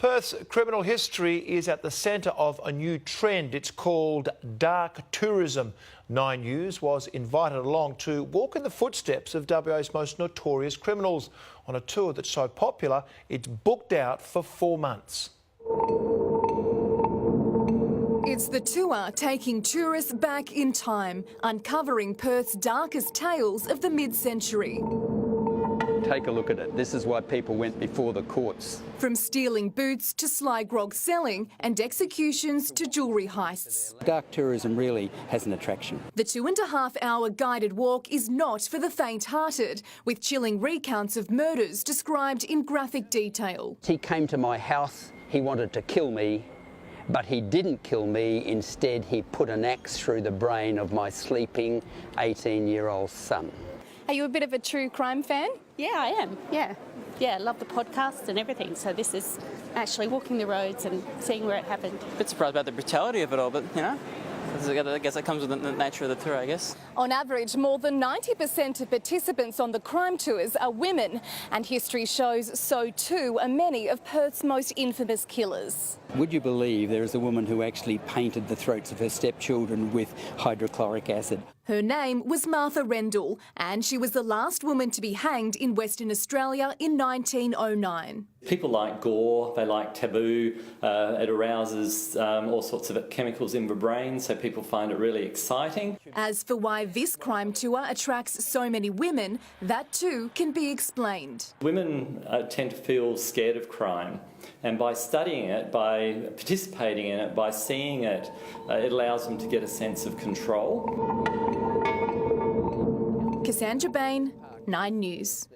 Perth's criminal history is at the centre of a new trend. It's called dark tourism. 9 News was invited along to walk in the footsteps of WA's most notorious criminals on a tour that's so popular it's booked out for 4 months. It's the tour taking tourists back in time, uncovering Perth's darkest tales of the mid-century. Take a look at it. This is why people went before the courts. From stealing boots to sly grog selling and executions to jewellery heists. Dark tourism really has an attraction. The 2.5-hour guided walk is not for the faint-hearted, with chilling recounts of murders described in graphic detail. He came to my house, he wanted to kill me, but he didn't kill me. Instead, he put an axe through the brain of my sleeping 18-year-old son. Are you a bit of a true crime fan? Yeah, I am. Yeah, I love the podcast and everything. So this is actually walking the roads and seeing where it happened. A bit surprised about the brutality of it all, but, you know, I guess that comes with the nature of the tour, I guess. On average, more than 90% of participants on the crime tours are women, and history shows so too are many of Perth's most infamous killers. Would you believe there is a woman who actually painted the throats of her stepchildren with hydrochloric acid? Her name was Martha Rendell, and she was the last woman to be hanged in Western Australia in 1909. People like gore, they like taboo, it arouses all sorts of chemicals in the brain, so people find it really exciting. As for why this crime tour attracts so many women, that too can be explained. Women tend to feel scared of crime, and by studying it, by participating in it, by seeing it, it allows them to get a sense of control. Cassandra Bain, 9 News.